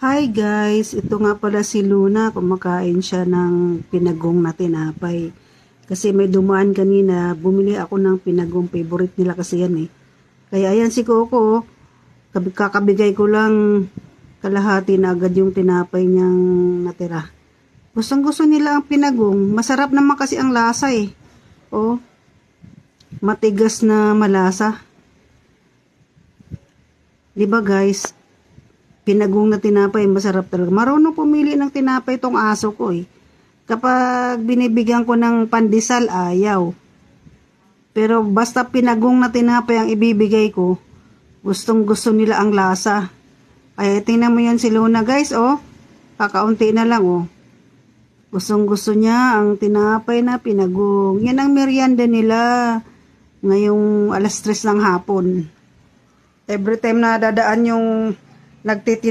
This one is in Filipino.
Hi guys, ito nga pala si Luna, kumakain siya ng pinagong na tinapay. Kasi may dumaan kanina, bumili ako ng pinagong, favorite nila kasi yan eh. Kaya ayan si Coco, kakabigay ko lang kalahati na agad yung tinapay niyang natira. Gustong gusto nila ang pinagong, masarap naman kasi ang lasa eh. Oh, matigas na malasa. 'Di ba guys? Pinagong na tinapay, masarap talaga. Marunong pumili ng tinapay tong aso ko eh. Kapag binibigyan ko ng pandesal, ayaw. Pero basta pinagong na tinapay ang ibibigay ko, gustong gusto nila ang lasa. Kaya tingnan mo yan si Luna guys, oh. Kakaunti na lang, oh. Gustong gusto niya ang tinapay na pinagong. Yan ang merienda nila ngayong 3:00 ng hapon. Every time na dadaan yung nagtitinda